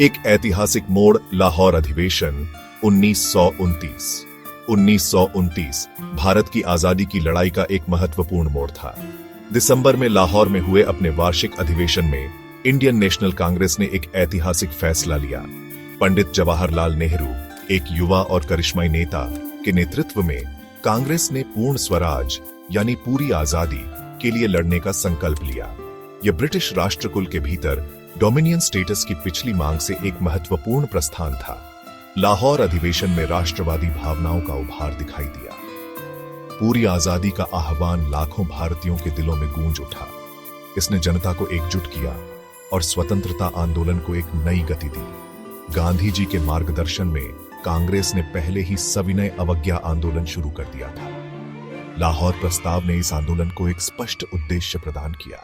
एक ऐतिहासिक मोड़, लाहौर अधिवेशन 1929। 1929 भारत की आजादी की लड़ाई का एक महत्वपूर्ण मोड़ था। दिसंबर में लाहौर में हुए अपने वार्षिक अधिवेशन में इंडियन नेशनल कांग्रेस ने एक ऐतिहासिक फैसला लिया। पंडित जवाहरलाल नेहरू, एक युवा और करिश्माई नेता के नेतृत्व में कांग्रेस ने पूर्ण स्वराज यानी पूरी आजादी के लिए लड़ने का संकल्प लिया। यह ब्रिटिश राष्ट्रकुल के भीतर डोमिनियन स्टेटस की पिछली मांग से एक महत्वपूर्ण प्रस्थान था। लाहौर अधिवेशन में राष्ट्रवादी भावनाओं का उभार दिखाई दिया। पूरी आजादी का आह्वान लाखों भारतीयों के दिलों में गूंज उठा। इसने जनता को एकजुट किया और स्वतंत्रता आंदोलन को एक नई गति दी। गांधी जी के मार्गदर्शन में कांग्रेस ने पहले ही सविनय अवज्ञा आंदोलन शुरू कर दिया था। लाहौर प्रस्ताव ने इस आंदोलन को एक स्पष्ट उद्देश्य प्रदान किया।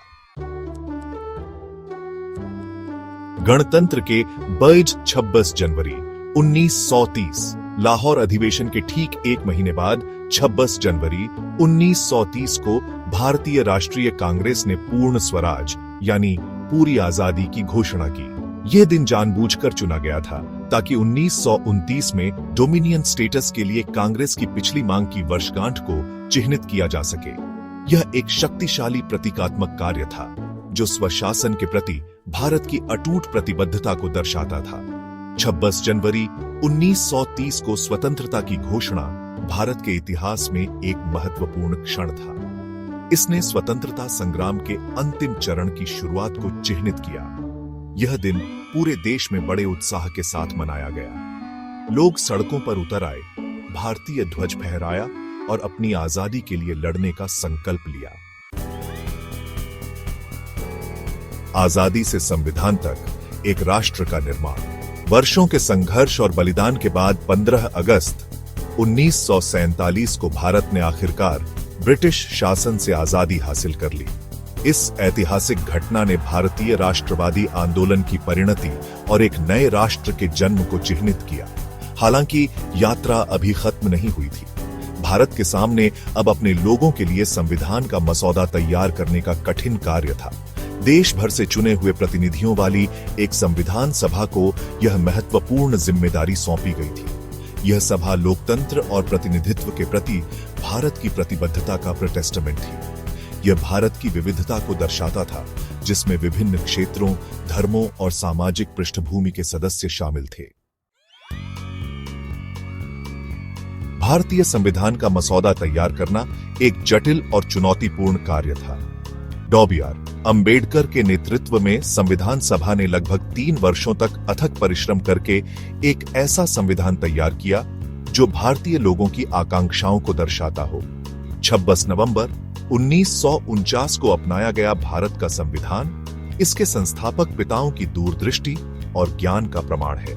गणतंत्र के बर्ज 26 जनवरी 1930। लाहौर अधिवेशन के ठीक एक महीने बाद 26 जनवरी 1930 को भारतीय राष्ट्रीय कांग्रेस ने पूर्ण स्वराज यानी पूरी आजादी की घोषणा की। यह दिन जानबूझकर चुना गया था ताकि 1929 में डोमिनियन स्टेटस के लिए कांग्रेस की पिछली मांग की वर्षगांठ को चिह्नित किया जा सके। यह एक शक्तिशाली प्रतीकात्मक कार्य था जो स्वशासन के प्रति भारत की अटूट प्रतिबद्धता को दर्शाता था। 26 जनवरी 1930 को स्वतंत्रता की घोषणा भारत के इतिहास में एक महत्वपूर्ण क्षण था। इसने स्वतंत्रता संग्राम के अंतिम चरण की शुरुआत को चिह्नित किया। यह दिन पूरे देश में बड़े उत्साह के साथ मनाया गया। लोग सड़कों पर उतर आए, भारतीय ध्वज फहराया और अपनी आजादी के लिए लड़ने का संकल्प लिया। आजादी से संविधान तक एक राष्ट्र का निर्माण। वर्षों के संघर्ष और बलिदान के बाद 15 अगस्त 1947 को भारत ने आखिरकार ब्रिटिश शासन से आजादी हासिल कर ली। इस ऐतिहासिक घटना ने भारतीय राष्ट्रवादी आंदोलन की परिणति और एक नए राष्ट्र के जन्म को चिह्नित किया। हालांकि यात्रा अभी खत्म नहीं हुई थी। भारत के सामने अब अपने लोगों के लिए संविधान का मसौदा तैयार करने का कठिन कार्य था। देश भर से चुने हुए प्रतिनिधियों वाली एक संविधान सभा को यह महत्वपूर्ण जिम्मेदारी सौंपी गई थी। यह सभा लोकतंत्र और प्रतिनिधित्व के प्रति भारत की प्रतिबद्धता का प्रोटेस्टेमेंट थी। यह भारत की विविधता को दर्शाता था, जिसमें विभिन्न क्षेत्रों, धर्मों और सामाजिक पृष्ठभूमि के सदस्य शामिल थे। भारतीय संविधान का मसौदा तैयार करना एक जटिल और चुनौतीपूर्ण कार्य था। डॉ. अंबेडकर के नेतृत्व में संविधान सभा ने लगभग 3 वर्षों तक अथक परिश्रम करके एक ऐसा संविधान तैयार किया जो भारतीय लोगों की आकांक्षाओं को दर्शाता हो। 26 नवंबर 1949 को अपनाया गया भारत का संविधान इसके संस्थापक पिताओं की दूरदृष्टि और ज्ञान का प्रमाण है।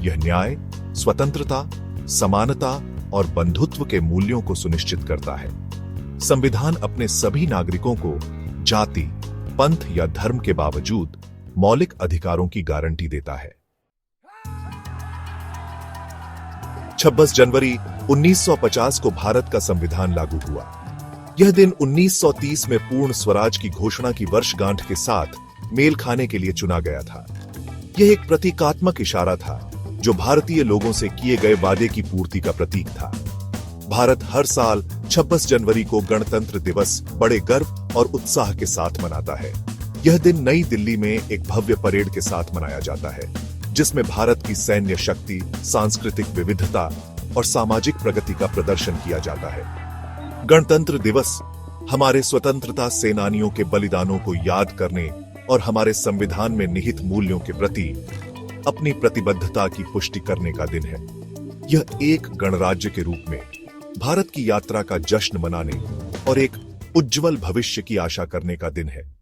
यह न्याय, स्वतंत्रता, समानता और बंधुत्व के मूल्यों को सुनिश्चित करता है। संविधान अपने सभी नागरिकों को जाति, पंथ या धर्म के बावजूद मौलिक अधिकारों की गारंटी देता है। 26 जनवरी 1950 को भारत का संविधान लागू हुआ। यह दिन 1930 में पूर्ण स्वराज की घोषणा की वर्षगांठ के साथ मेल खाने के लिए चुना गया था। यह एक प्रतीकात्मक इशारा था जो भारतीय लोगों से किए गए वादे की पूर्ति का प्रतीक था। भारत हर साल 26 जनवरी को गणतंत्र दिवस बड़े गर्व और उत्साह के साथ मनाता है। यह दिन नई दिल्ली में एक भव्य परेड के साथ मनाया जाता है, जिसमें भारत की सैन्य शक्ति, सांस्कृतिक विविधता और सामाजिक प्रगति का प्रदर्शन किया जाता है। गणतंत्र दिवस हमारे स्वतंत्रता सेनानियों के बलिदानों को याद करने और हमारे संविधान में निहित मूल्यों के प्रति अपनी प्रतिबद्धता की पुष्टि करने का दिन है। यह एक गणराज्य के रूप में भारत की यात्रा का जश्न मनाने और एक उज्जवल भविष्य की आशा करने का दिन है।